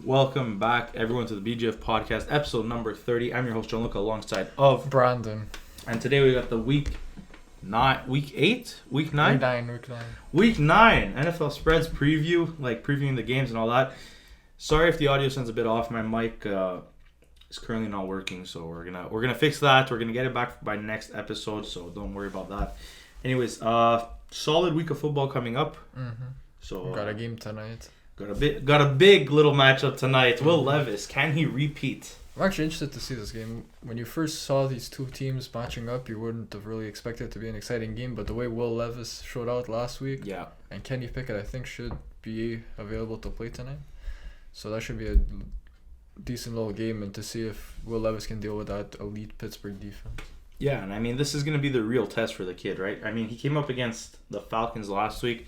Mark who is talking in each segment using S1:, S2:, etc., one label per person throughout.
S1: Welcome back, everyone, to the BGF Podcast, episode number 30. I'm your host, Gianluca, alongside of
S2: Brandon.
S1: And today we got the week 9 NFL spreads preview, previewing the games and all that. Sorry if the audio sounds a bit off. My mic is currently not working, so we're gonna fix that. We're gonna get it back by next episode, so don't worry about that. Anyways, solid week of football coming up.
S2: Mm-hmm.
S1: So
S2: got a game tonight.
S1: Got a big little matchup tonight. Will Levis, can he repeat?
S2: I'm actually interested to see this game. When you first saw these two teams matching up, you wouldn't have really expected it to be an exciting game, but the way Will Levis showed out last week, and Kenny Pickett, I think, should be available to play tonight. So that should be a decent little game, and to see if Will Levis can deal with that elite Pittsburgh defense.
S1: Yeah, and I mean, this is going to be the real test for the kid, right? I mean, he came up against the Falcons last week.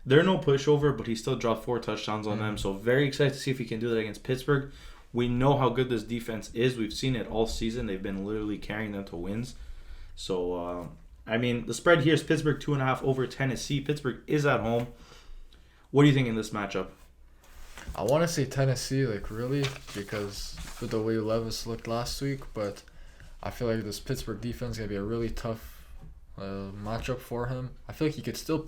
S1: They're no pushover, but he still dropped 4 touchdowns on them. So very excited to see if he can do that against Pittsburgh. We know how good this defense is. We've seen it all season. They've been literally carrying them to wins. So, I mean, the spread here is Pittsburgh 2.5 over Tennessee. Pittsburgh is at home. What do you think in this matchup?
S2: I want to say Tennessee, really, because with the way Levis looked last week, but I feel like this Pittsburgh defense is going to be a really tough matchup for him. I feel like he could still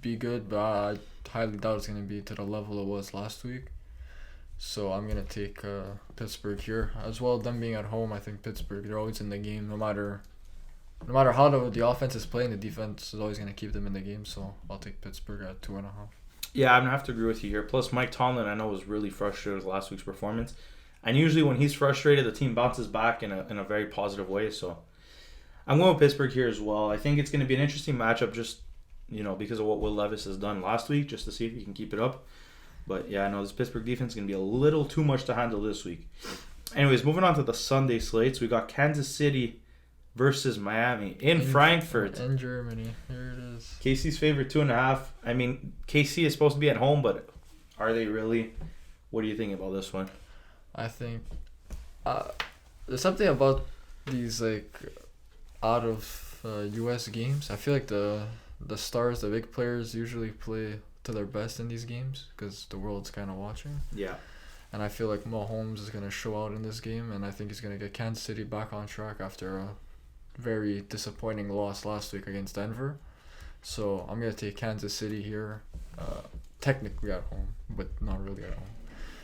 S2: be good, but I highly doubt it's going to be to the level it was last week. So I'm going to take Pittsburgh here. As well, them being at home, I think Pittsburgh, they're always in the game. No matter how the offense is playing, the defense is always going to keep them in the game. So I'll take Pittsburgh at 2.5.
S1: Yeah, I'm going to have to agree with you here. Plus, Mike Tomlin, I know, was really frustrated with last week's performance. And usually when he's frustrated, the team bounces back in a very positive way. So I'm going with Pittsburgh here as well. I think it's going to be an interesting matchup just because of what Will Levis has done last week, just to see if he can keep it up. But yeah, I know this Pittsburgh defense is going to be a little too much to handle this week. Anyways, moving on to the Sunday slates, we got Kansas City versus Miami in Frankfurt.
S2: In Germany. Here it is.
S1: KC's favorite 2.5. I mean, KC is supposed to be at home, but are they really? What do you think about this one?
S2: I think there's something about these out of U.S. games. I feel like the stars, the big players, usually play to their best in these games because the world's kind of watching.
S1: Yeah.
S2: And I feel like Mahomes is going to show out in this game, and I think he's going to get Kansas City back on track after a very disappointing loss last week against Denver. So I'm going to take Kansas City here, technically at home, but not really at home.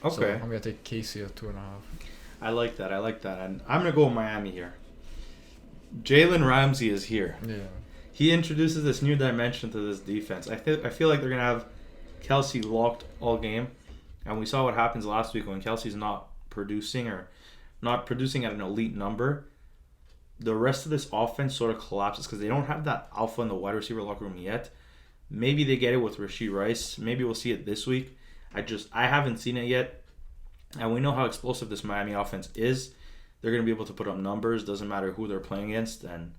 S1: Okay.
S2: So I'm going to take KC at 2.5.
S1: I like that. And I'm going to go with Miami here. Jalen Ramsey is here.
S2: Yeah.
S1: He introduces this new dimension to this defense. I feel like they're going to have Kelsey locked all game. And we saw what happens last week when Kelsey's not producing at an elite number. The rest of this offense sort of collapses because they don't have that alpha in the wide receiver locker room yet. Maybe they get it with Rashee Rice. Maybe we'll see it this week. I haven't seen it yet. And we know how explosive this Miami offense is. They're going to be able to put up numbers. Doesn't matter who they're playing against. And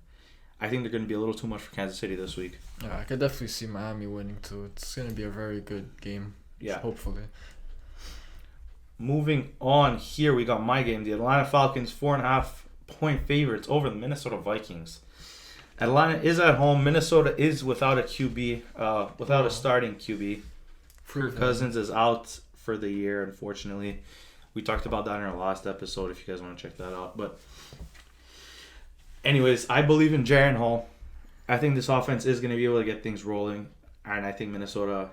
S1: I think they're going to be a little too much for Kansas City this week.
S2: Yeah, I could definitely see Miami winning too. It's going to be a very good game.
S1: Yeah.
S2: Hopefully.
S1: Moving on here, we got my game. The Atlanta Falcons 4.5-point favorites over the Minnesota Vikings. Atlanta is at home. Minnesota is without a QB, without a starting QB. Kirk Cousins is out for the year, unfortunately. We talked about that in our last episode if you guys want to check that out. But anyways, I believe in Jaren Hall. I think this offense is going to be able to get things rolling. And I think Minnesota,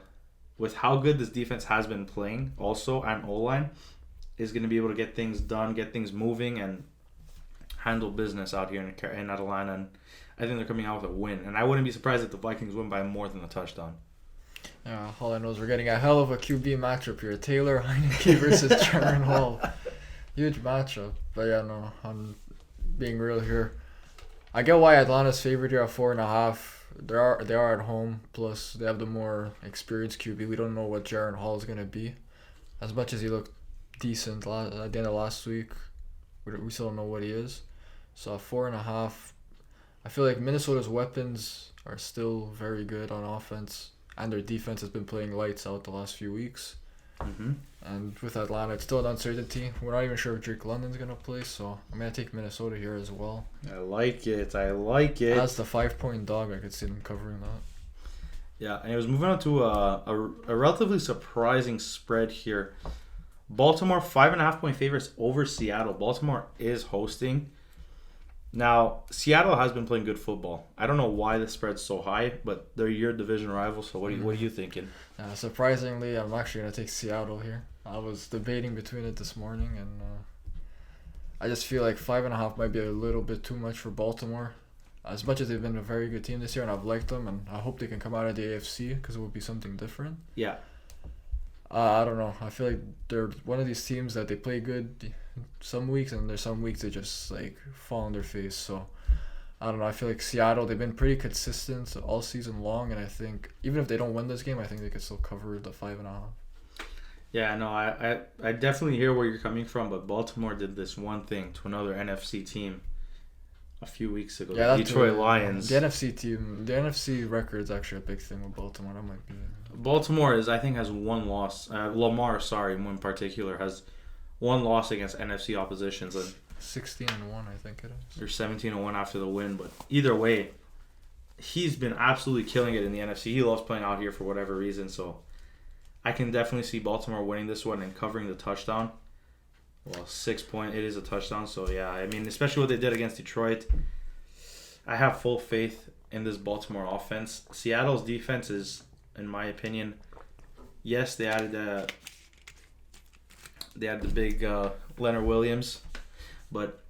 S1: with how good this defense has been playing also, and O-line, is going to be able to get things done, get things moving, and handle business out here in Atlanta. And I think they're coming out with a win. And I wouldn't be surprised if the Vikings win by more than a touchdown.
S2: Yeah, all I know is we're getting a hell of a QB matchup here. Taylor Heineke versus Jaren Hall. Huge matchup. But yeah, no, I'm being real here. I get why Atlanta's favored here at 4.5. They are at home. Plus, they have the more experienced QB. We don't know what Jaren Hall is going to be. As much as he looked decent at the end of last week, we still don't know what he is. So at 4.5, I feel like Minnesota's weapons are still very good on offense. And their defense has been playing lights out the last few weeks.
S1: Mm-hmm.
S2: And with Atlanta, it's still an uncertainty. We're not even sure if Drake London's going to play, so I'm going to take Minnesota here as well.
S1: I like it.
S2: As the 5-point dog, I could see them covering that.
S1: Yeah, and it was moving on to a relatively surprising spread here. Baltimore 5.5-point favorites over Seattle. Baltimore is hosting. Now, Seattle has been playing good football. I don't know why the spread's so high, but they're your division rival, so what are you thinking?
S2: Surprisingly, I'm actually going to take Seattle here. I was debating between it this morning, and I just feel like 5.5 might be a little bit too much for Baltimore. As much as they've been a very good team this year, and I've liked them, and I hope they can come out of the AFC because it will be something different.
S1: Yeah.
S2: I don't know. I feel like they're one of these teams that they play good some weeks, and there's some weeks they just like fall on their face. So I don't know. I feel like Seattle, they've been pretty consistent all season long, and I think even if they don't win this game, I think they could still cover the 5.5.
S1: Yeah, no, I definitely hear where you're coming from, but Baltimore did this one thing to another NFC team a few weeks ago.
S2: Yeah,
S1: the Detroit Lions.
S2: The NFC team, the NFC record's actually a big thing with Baltimore. That might be.
S1: Baltimore has one loss. Lamar, in particular, has one loss against NFC oppositions.
S2: 16-1, I think it is.
S1: Or 17-1 after the win, but either way, he's been absolutely killing it in the NFC. He loves playing out here for whatever reason, so I can definitely see Baltimore winning this one and covering the touchdown. Well, 6 point, it is a touchdown, so yeah, I mean, especially what they did against Detroit. I have full faith in this Baltimore offense. Seattle's defense is, in my opinion, yes, they added the big Leonard Williams, but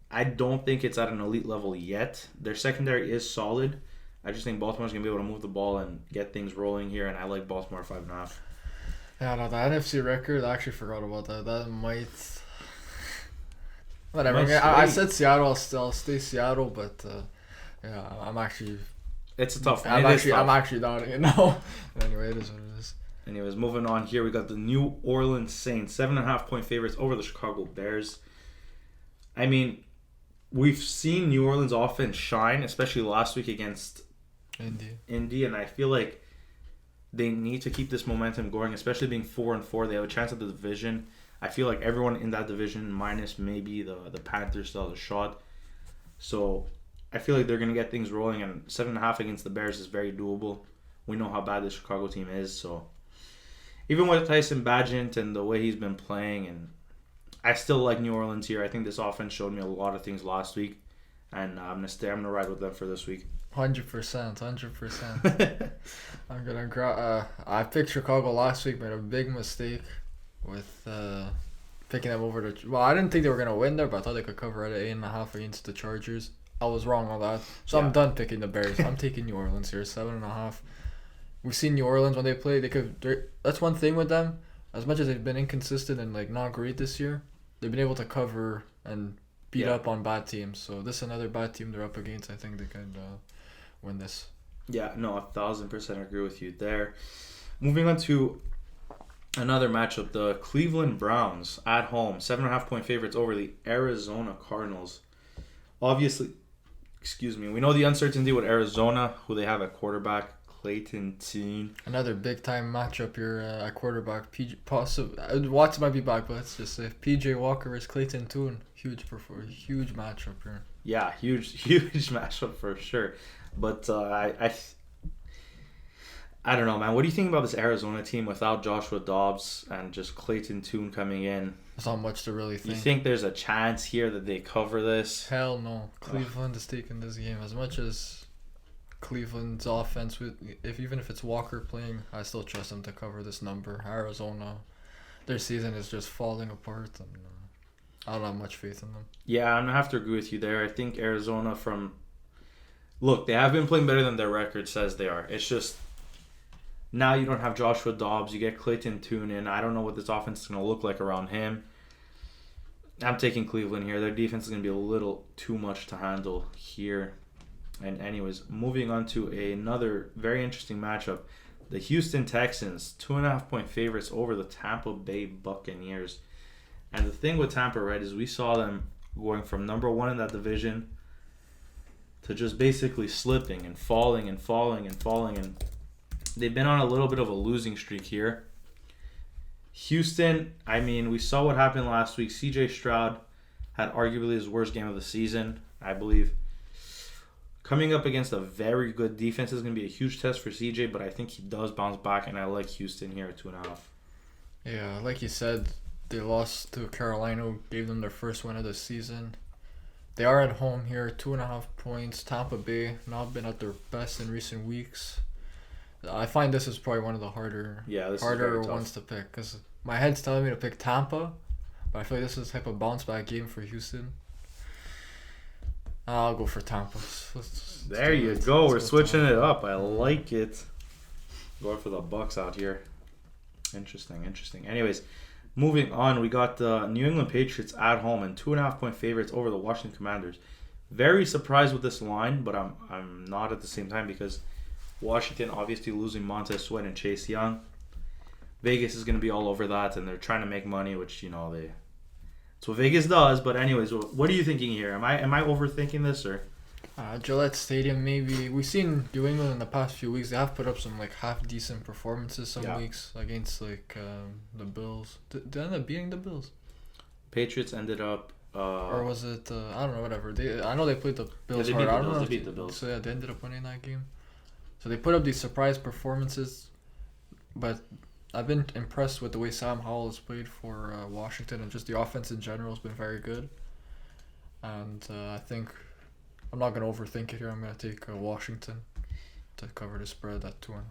S1: I don't think it's at an elite level yet. Their secondary is solid. I just think Baltimore's going to be able to move the ball and get things rolling here, and I like Baltimore 5.5.
S2: Yeah, no, the NFC record, I actually forgot about that. That might... Whatever. I said Seattle, I'll stay Seattle, but yeah, I'm actually...
S1: It's a tough one.
S2: I'm actually doubting it now. Anyway, it is what it is.
S1: Anyways, moving on here, we got the New Orleans Saints, 7.5-point favorites over the Chicago Bears. I mean, we've seen New Orleans offense shine, especially last week against Indy, and I feel like they need to keep this momentum going, especially being 4-4. They have a chance at the division. I feel like everyone in that division, minus maybe the Panthers, still has a shot. So I feel like they're going to get things rolling, and 7.5 against the Bears is very doable. We know how bad the Chicago team is, so even with Tyson Bagent and the way he's been playing, and I still like New Orleans here. I think this offense showed me a lot of things last week, and I'm gonna ride with them for this week.
S2: 100%. I'm gonna I picked Chicago last week, made a big mistake with picking them over the. Well, I didn't think they were gonna win there, but I thought they could cover at 8.5 against the Chargers. I was wrong on that, so yeah. I'm done picking the Bears. I'm taking New Orleans here, 7.5. We've seen New Orleans when they play. That's one thing with them. As much as they've been inconsistent and like not great this year, they've been able to cover and beat up on bad teams. So this is another bad team they're up against. I think they can win this.
S1: Yeah, no, 1,000% agree with you there. Moving on to another matchup, the Cleveland Browns at home, 7.5-point favorites over the Arizona Cardinals. Obviously, we know the uncertainty with Arizona, who they have at quarterback, Clayton Tune.
S2: Another big time matchup here at quarterback. Watson might be back, but let's just say if PJ Walker is Clayton Tune, huge matchup here.
S1: Yeah, huge matchup for sure. But I don't know, man. What do you think about this Arizona team without Joshua Dobbs and just Clayton Tune coming in?
S2: There's not much to really think.
S1: You think there's a chance here that they cover this?
S2: Hell no. Cleveland is taking this game. As much as Cleveland's offense, even if it's Walker playing, I still trust them to cover this number. Arizona, their season is just falling apart, and I don't have much faith in them.
S1: Yeah, I'm going to have to agree with you there. I think Arizona Look, they have been playing better than their record says they are. It's just now you don't have Joshua Dobbs. You get Clayton Tune in. I don't know what this offense is going to look like around him. I'm taking Cleveland here. Their defense is going to be a little too much to handle here. And anyways, moving on to another very interesting matchup. The Houston Texans, 2.5-point favorites over the Tampa Bay Buccaneers. And the thing with Tampa, right, is we saw them going from number one in that division to just basically slipping and falling. And they've been on a little bit of a losing streak here. Houston, I mean, we saw what happened last week. CJ Stroud had arguably his worst game of the season, I believe. Coming up against a very good defense is going to be a huge test for CJ, but I think he does bounce back, and I like Houston here at 2.5.
S2: Yeah, like you said, they lost to Carolina, who gave them their first win of the season. They are at home here, 2.5 points. Tampa Bay not been at their best in recent weeks. I find this is probably one of the harder
S1: This is very tough.
S2: ones to pick because my head's telling me to pick Tampa, but I feel like this is the type of bounce back game for Houston. I'll go for Tampa.
S1: There you go. We're switching it up. I like it. Going for the Bucks out here. Interesting. Anyways, moving on, we got the New England Patriots at home and 2.5-point favorites over the Washington Commanders. Very surprised with this line, but I'm not at the same time because Washington obviously losing Montez Sweat and Chase Young. Vegas is going to be all over that, and they're trying to make money, which it's what Vegas does. But anyways, what are you thinking here? Am I overthinking this or?
S2: Gillette Stadium, maybe. We've seen New England in the past few weeks. They have put up some like half decent performances some weeks against like the Bills. Did they end up beating the Bills?
S1: Patriots ended up.
S2: Or was it? I don't know. Whatever. I know they played the Bills
S1: they
S2: hard.
S1: beat the
S2: I don't
S1: Bills.
S2: know.
S1: They beat the Bills.
S2: So yeah, they ended up winning that game. So they put up these surprise performances, but I've been impressed with the way Sam Howell has played for Washington, and just the offense in general has been very good. And I think I'm not going to overthink it here. I'm going to take Washington to cover the spread at 2.5.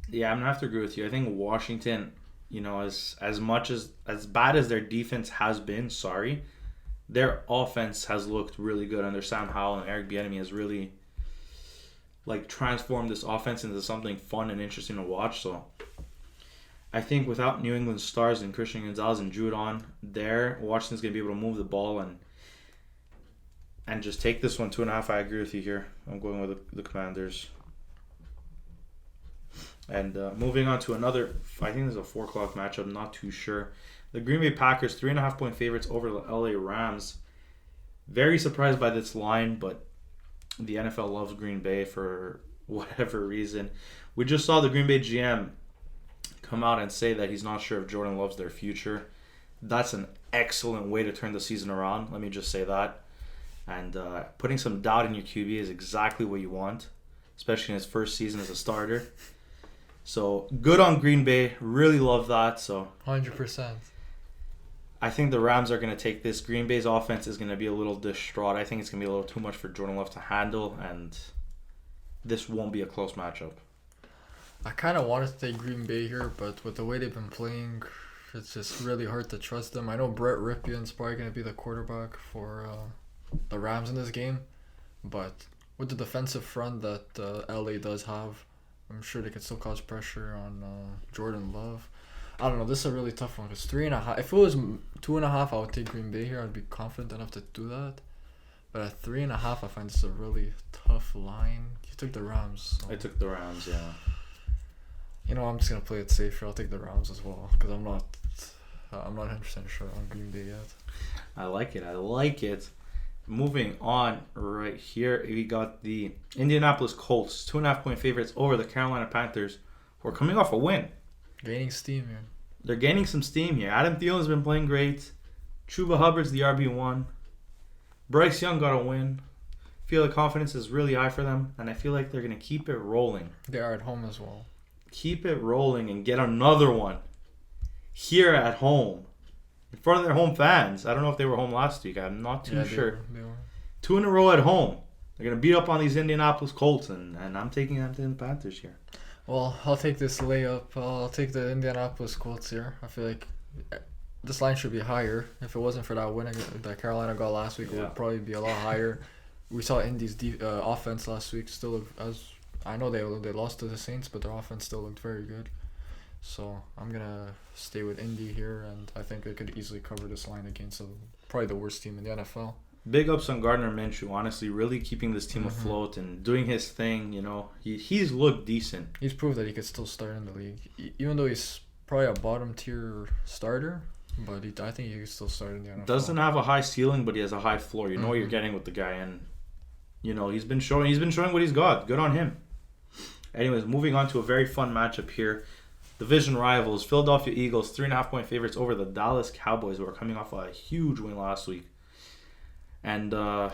S1: Yeah, I'm going to have to agree with you. I think Washington, as bad as their defense has been, their offense has looked really good under Sam Howell, and Eric Bieniemy has really transformed this offense into something fun and interesting to watch. So I think without New England stars and Christian Gonzalez and Judon there, Washington's going to be able to move the ball and just take this one 2.5. I agree with you here. I'm going with the Commanders. And moving on to another, I think there's a 4 o'clock matchup, not too sure. The Green Bay Packers, 3.5-point favorites over the LA Rams. Very surprised by this line, but the NFL loves Green Bay for whatever reason. We just saw the Green Bay GM come out and say that he's not sure if Jordan loves their future. That's an excellent way to turn the season around. Let me just say that. And putting some doubt in your QB is exactly what you want, especially in his first season as a starter. So good on Green Bay. Really love that. So
S2: 100%.
S1: I think the Rams are going to take this. Green Bay's offense is going to be a little distraught. I think it's going to be a little too much for Jordan Love to handle, and this won't be a close matchup.
S2: I kind of wanted to take Green Bay here, but with the way they've been playing, it's just really hard to trust them. I know Brett Rypien's probably going to be the quarterback for the Rams in this game, but with the defensive front that LA does have, I'm sure they could still cause pressure on Jordan Love. I don't know. This is a really tough one because 3.5. If it was 2.5, I would take Green Bay here. I'd be confident enough to do that. But at 3.5, I find this a really tough line. You took the Rams. So.
S1: I took the Rams, yeah.
S2: I'm just gonna play it safe here. I'll take the Rams as well because I'm not 100% sure on Green Bay yet.
S1: I like it. Moving on right here, we got the Indianapolis Colts, 2.5-point favorites over the Carolina Panthers, who are coming off a win.
S2: Gaining steam here.
S1: They're gaining some steam here. Adam Thielen's been playing great. Chuba Hubbard's the RB1. Bryce Young got a win. I feel the confidence is really high for them, and I feel like they're going to keep it rolling.
S2: They are at home as well.
S1: Keep it rolling and get another one here at home in front of their home fans. I don't know if they were home last week. I'm not too sure.
S2: They were.
S1: 2 in a row at home. They're going to beat up on these Indianapolis Colts, and I'm taking them to the Panthers here.
S2: Well, I'll take this layup. I'll take the Indianapolis Colts here. I feel like this line should be higher. If it wasn't for that win that Carolina got last week, it would probably be a lot higher. We saw Indy's offense last week still look as... I know they lost to the Saints, but their offense still looked very good. So I'm going to stay with Indy here, and I think they could easily cover this line against probably the worst team in the NFL.
S1: Big ups on Gardner Minshew, honestly, really keeping this team afloat and doing his thing. He's looked decent.
S2: He's proved that he could still start in the league, even though he's probably a bottom tier starter. But I think he can still start in the NFL.
S1: Doesn't have a high ceiling, but he has a high floor. You know what you're getting with the guy, and he's been showing what he's got. Good on him. Anyways, moving on to a very fun matchup here. Division rivals, Philadelphia Eagles, 3.5-point favorites over the Dallas Cowboys, who are coming off a huge win last week. And I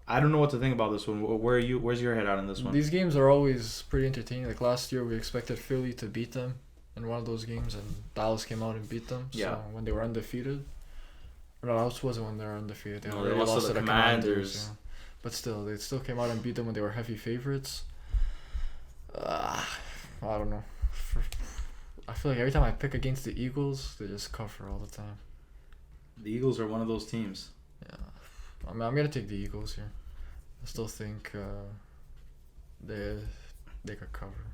S1: don't know what to think about this one. Where's your head at on this one?
S2: These games are always pretty entertaining. Like last year, we expected Philly to beat them, in one of those games, and Dallas came out and beat them.
S1: Yeah.
S2: So when they were undefeated. No, that wasn't when they were undefeated. They
S1: No,
S2: already
S1: they lost to the Commanders.
S2: Yeah. But still, they still came out and beat them when they were heavy favorites. I don't know. I feel like every time I pick against the Eagles, they just cover all the time.
S1: The Eagles are one of those teams.
S2: Yeah. I mean, I'm going to take the Eagles here. I still think they could cover.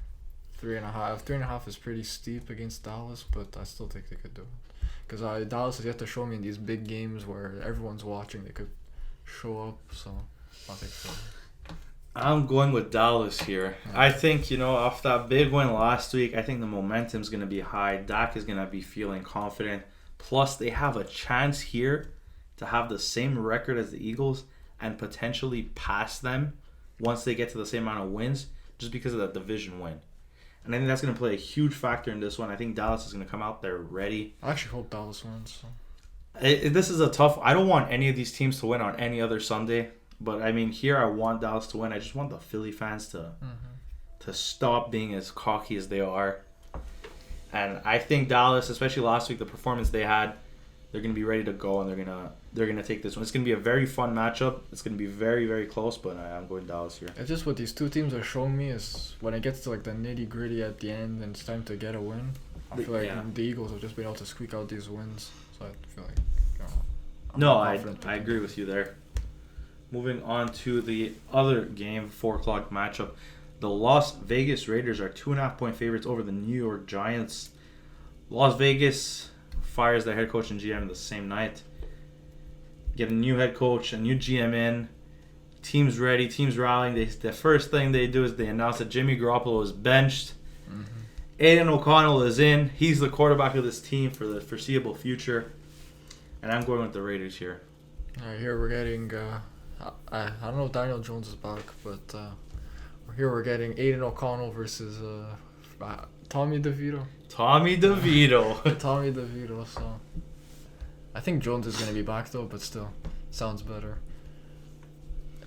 S2: 3.5. 3.5 is pretty steep against Dallas, but I still think they could do it. Because Dallas has yet to show me in these big games where everyone's watching, they could show up. So I'll take them.
S1: I'm going with Dallas here. Yeah. I think, off that big win last week, I think the momentum's going to be high. Dak is going to be feeling confident. Plus, they have a chance here to have the same record as the Eagles and potentially pass them once they get to the same amount of wins just because of that division win. And I think that's going to play a huge factor in this one. I think Dallas is going to come out there ready.
S2: I actually hope Dallas wins. So.
S1: This is a tough... I don't want any of these teams to win on any other Sunday. But, I mean, here I want Dallas to win. I just want the Philly fans to stop being as cocky as they are. And I think Dallas, especially last week, the performance they had, they're going to be ready to go, and they're gonna take this one. It's going to be a very fun matchup. It's going to be very, very close, but I'm going Dallas here.
S2: It's just what these two teams are showing me is when it gets to like the nitty-gritty at the end and it's time to get a win, I feel like the Eagles have just been able to squeak out these wins. So I feel like,
S1: I agree with you there. Moving on to the other game, 4 o'clock matchup. The Las Vegas Raiders are 2.5-point favorites over the New York Giants. Las Vegas fires their head coach and GM the same night. Get a new head coach, a new GM in. Team's ready, team's rallying. The first thing they do is they announce that Jimmy Garoppolo is benched. Aiden O'Connell is in. He's the quarterback of this team for the foreseeable future. And I'm going with the Raiders here.
S2: All right, here we're getting... I don't know if Daniel Jones is back, but here we're getting Aiden O'Connell versus Tommy DeVito.
S1: Tommy DeVito.
S2: So I think Jones is going to be back though, but still sounds better.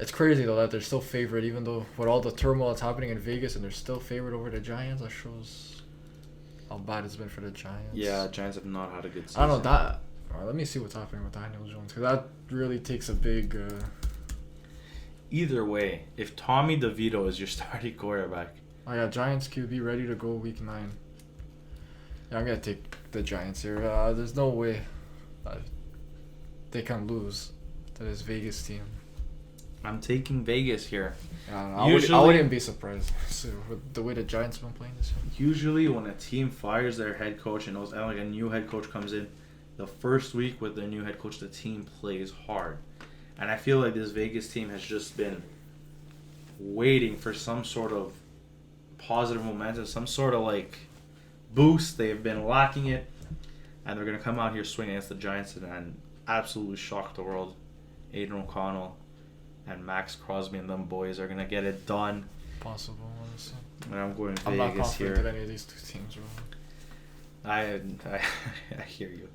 S2: It's crazy though that they're still favored, even though with all the turmoil that's happening in Vegas, and they're still favored over the Giants. That shows how bad it's been for the Giants.
S1: Yeah, Giants have not had a good season.
S2: I don't know that. All right, let me see what's happening with Daniel Jones, because that really takes a big...
S1: Either way, if Tommy DeVito is your starting quarterback...
S2: Oh yeah, Giants QB ready to go week 9. Yeah, I'm going to take the Giants here. There's no way they can lose to this Vegas team.
S1: I'm taking Vegas here.
S2: Yeah, I wouldn't be surprised with the way the Giants have been playing this year.
S1: Usually when a team fires their head coach and like a new head coach comes in, the first week with their new head coach, the team plays hard. And I feel like this Vegas team has just been waiting for some sort of positive momentum, some sort of like boost. They've been lacking it. And they're going to come out here swinging against the Giants and absolutely shock the world. Aiden O'Connell and Max Crosby and them boys are going to get it done.
S2: Possible, honestly.
S1: And I'm going Vegas here.
S2: I'm not confident that any of these two teams will.
S1: I hear you.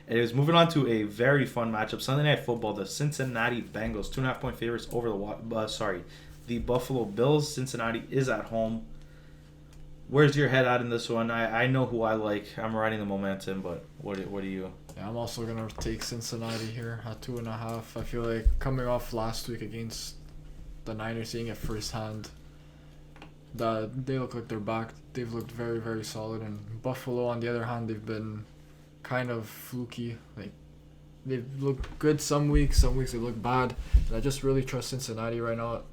S1: Anyways, moving on to a very fun matchup. Sunday Night Football, the Cincinnati Bengals, 2.5-point favorites over the Buffalo Bills. Cincinnati is at home. Where's your head at in this one? I know who I like. I'm riding the momentum, but what do you?
S2: Yeah, I'm also going to take Cincinnati here at 2.5. I feel like coming off last week against the Niners, seeing it firsthand, that they look like they're back. They've looked very, very solid. And Buffalo, on the other hand, they've been kind of fluky. Like, they've looked good some weeks they look bad. And I just really trust Cincinnati right now.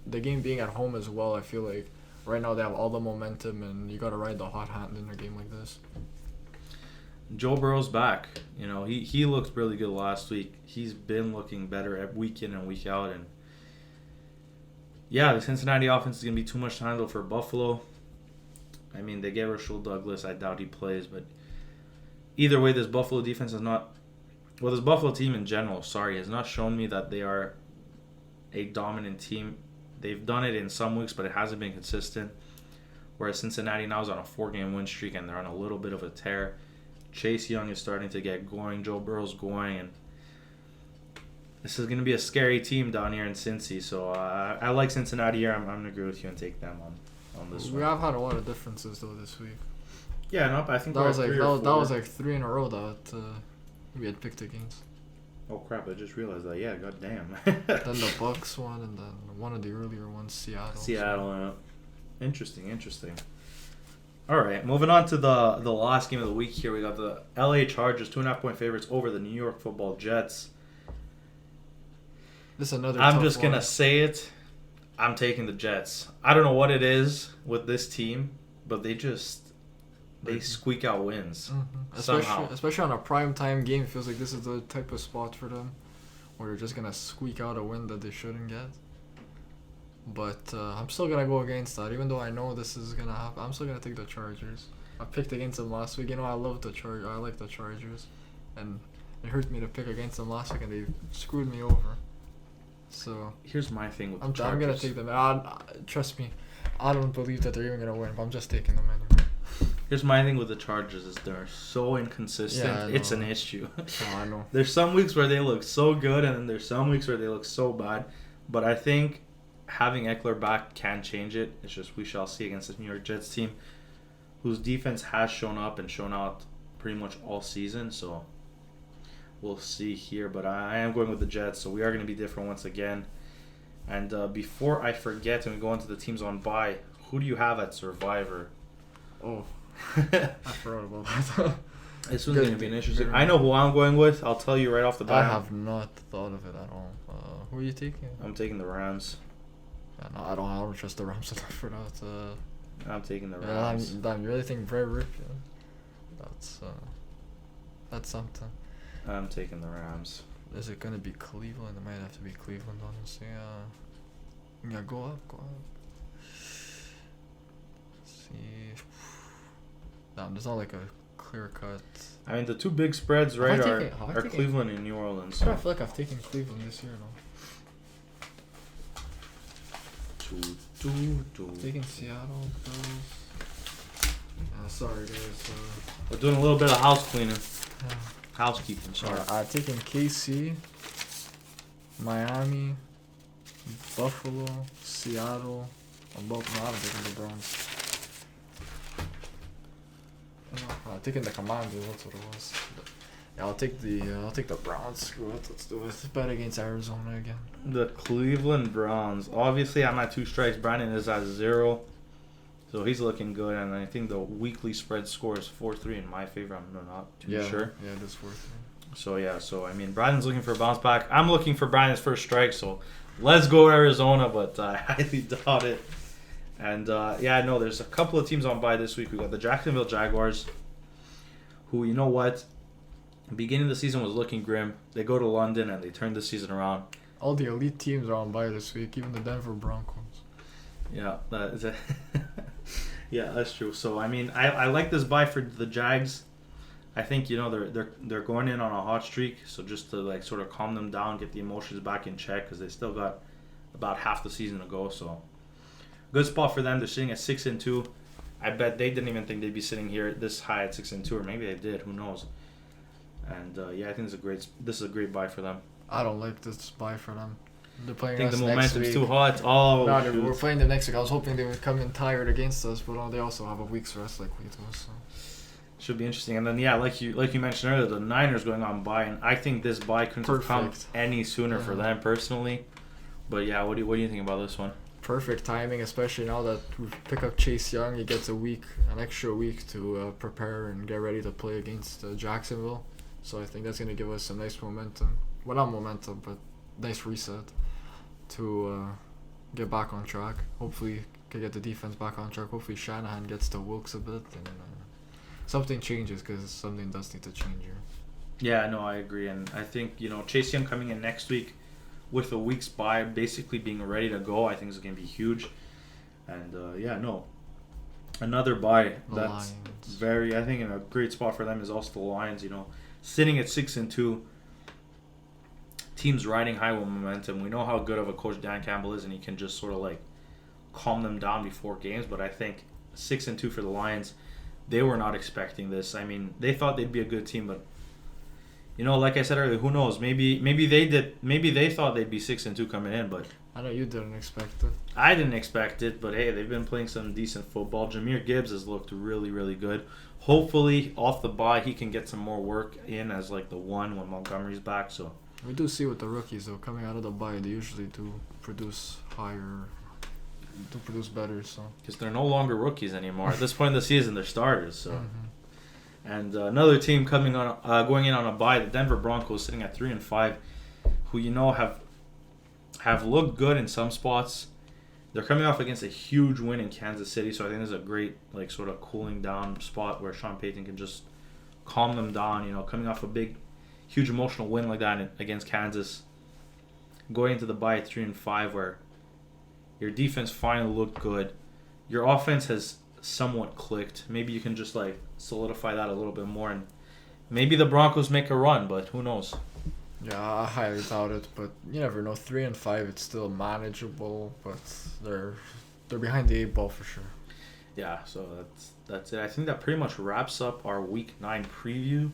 S2: The game being at home as well, I feel like right now they have all the momentum, and you got to ride the hot hand in a game like this.
S1: Joe Burrow's back. He looked really good last week. He's been looking better week in and week out, and yeah, the Cincinnati offense is going to be too much to handle for Buffalo. I mean, they get Rasul Douglas. I doubt he plays, but either way, this Buffalo defense this Buffalo team in general, has not shown me that they are a dominant team. They've done it in some weeks, but it hasn't been consistent. Whereas Cincinnati now is on a 4-game win streak, and they're on a little bit of a tear. Chase Young is starting to get going. Joe Burrow's going, and this is going to be a scary team down here in Cincy. So I like Cincinnati here. I'm going to agree with you and take them on this one.
S2: We have had a lot of differences, though, this week.
S1: Yeah, no, I think
S2: That was like
S1: three
S2: that
S1: or
S2: was, that
S1: four.
S2: was like 3 in a row that we had picked against.
S1: Oh crap! I just realized that. Yeah, goddamn.
S2: Then the Bucks one, and then one of the earlier ones, Seattle.
S1: Seattle. Interesting. All right, moving on to the last game of the week here. We got the LA Chargers 2.5-point favorites over the New York Football Jets.
S2: This is another.
S1: I'm
S2: tough
S1: just gonna
S2: one.
S1: say it. I'm taking the Jets. I don't know what it is with this team, but they squeak out wins.
S2: Mm-hmm.
S1: Somehow.
S2: Especially on a prime time game, it feels like this is the type of spot for them where they're just gonna squeak out a win that they shouldn't get. But I'm still gonna go against that, even though I know this is gonna happen. I'm still gonna take the Chargers. I picked against them last week. You know, I like the Chargers, and it hurt me to pick against them last week, and they screwed me over. So
S1: Here's my thing with the
S2: I'm
S1: Chargers.
S2: gonna take them. Trust me, I don't believe that they're even gonna win, but I'm just taking them anyway.
S1: Here's my thing with the Chargers is they're so inconsistent.
S2: Yeah, I
S1: It's
S2: know.
S1: an issue.
S2: Oh, I know.
S1: There's some weeks where they look so good, and then there's some weeks where they look so bad. But I think having Eckler back can change it. It's just we shall see against this New York Jets team, whose defense has shown up and shown out pretty much all season. So we'll see here. But I am going with the Jets, so we are going to be different once again. And before I forget, and we go into the teams on bye, who do you have at Survivor?
S2: Oh, I forgot about that.
S1: This one's
S2: Good-
S1: going to be an interesting.
S2: good
S1: I know who I'm going with. I'll tell you right off the bat.
S2: I have not thought of it at all. Who are you taking?
S1: I'm taking the Rams.
S2: Yeah, no, I don't trust the Rams enough for that.
S1: I'm taking the
S2: Yeah,
S1: Rams.
S2: damn, you really think Bray Rip? Yeah. That's something.
S1: I'm taking the Rams.
S2: Is it gonna be Cleveland? It might have to be Cleveland, honestly. Yeah, go up. See, damn, there's not like a clear cut.
S1: I mean, the two big spreads,
S2: Have I
S1: right,
S2: taken- have I
S1: are
S2: taken-
S1: Cleveland and New Orleans.
S2: I feel like I've taken Cleveland this year, though. I've taken Seattle, Bills. Sorry, guys.
S1: We're doing a little bit of house cleaning.
S2: Yeah.
S1: Housekeeping, sorry.
S2: I've taken KC, Miami, Buffalo, Seattle. I'm taking the Browns. I've taken the Commanders. That's what it was. But yeah, I'll take the Browns. Screw it. Let's do it. Bet against Arizona again.
S1: The Cleveland Browns. Obviously, I'm at 2 strikes. Brandon is at 0. So he's looking good. And I think the weekly spread score is 4-3 in my favor. I'm not too sure.
S2: Yeah, that's worth it.
S1: So I mean, Brandon's looking for a bounce back. I'm looking for Brandon's first strike. So let's go Arizona, but I highly doubt it. And no, there's a couple of teams on bye this week. We got the Jacksonville Jaguars, who, you know what, beginning of the season was looking grim. They go to London and they turn the season around.
S2: All the elite teams are on bye this week, even the Denver Broncos.
S1: Yeah, yeah, that's true. So I mean, I like this bye for the Jags. I think, you know, they're going in on a hot streak, so just to like sort of calm them down, get the emotions back in check, because they still got about half the season to go. So good spot for them. They're sitting at 6-2. I bet they didn't even think they'd be sitting here this high at 6-2, or maybe they did. Who knows? And I think this is a great buy for them.
S2: I don't like this buy for them. They're
S1: I
S2: playing
S1: think
S2: us
S1: the
S2: next
S1: momentum's
S2: week.
S1: too hot. Oh,
S2: No,
S1: shoot.
S2: we're playing them next week. I was hoping they would come in tired against us, but they also have a week's rest like we do. So
S1: Should be interesting. And then like you mentioned earlier, the Niners going on bye, and I think this bye couldn't have come
S2: Perfect.
S1: any sooner for
S2: Yeah.
S1: them personally. But yeah, what do you think about this one?
S2: perfect timing, especially now that we pick up Chase Young. He gets an extra week to prepare and get ready to play against Jacksonville. So I think that's going to give us some nice momentum. Well, not momentum, but nice reset to get back on track. Hopefully, can get the defense back on track. Hopefully, Shanahan gets to Wilkes a bit and something changes, because something does need to change here.
S1: Yeah, no, I agree. And I think, you know, Chase Young coming in next week with a week's bye, basically being ready to go, I think is going to be huge. And another bye
S2: The
S1: that's
S2: Lions.
S1: I think in a great spot for them is also the Lions, you know, sitting at 6-2. Teams riding high with momentum. We know how good of a coach Dan Campbell is, and he can just sort of like calm them down before games. But I think 6-2 for the Lions, they were not expecting this. I mean, they thought they'd be a good team, but you know, like I said earlier, who knows? Maybe they did. Maybe they thought they'd be 6-2 coming in, but
S2: I know you didn't expect it.
S1: I didn't expect it, but hey, they've been playing some decent football. Jameer Gibbs has looked really, really good. Hopefully, off the bye, he can get some more work in as like the one when Montgomery's back. So
S2: We do see with the rookies, though, coming out of the bye, they usually do produce better. So
S1: because they're no longer rookies anymore. At this point in the season, they're starters. So.
S2: Mm-hmm.
S1: And another team going in on a bye, the Denver Broncos, sitting at 3-5, who have looked good in some spots. They're coming off against a huge win in Kansas City, so I think this is a great sort of cooling down spot where Sean Payton can just calm them down. Coming off a huge emotional win like that against Kansas, going into the bye at 3-5, where your defense finally looked good, your offense has somewhat clicked. Maybe you can just solidify that a little bit more, and maybe the Broncos make a run, but who knows?
S2: Yeah, I highly doubt it, but you never know. 3-5, it's still manageable, but they're behind the 8 ball for sure.
S1: Yeah, so that's it. I think that pretty much wraps up our Week 9 preview.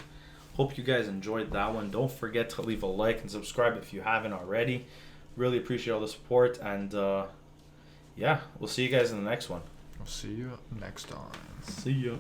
S1: Hope you guys enjoyed that one. Don't forget to leave a like and subscribe if you haven't already. Really appreciate all the support, and yeah, we'll see you guys in the next one.
S2: I'll see you next time.
S1: See ya.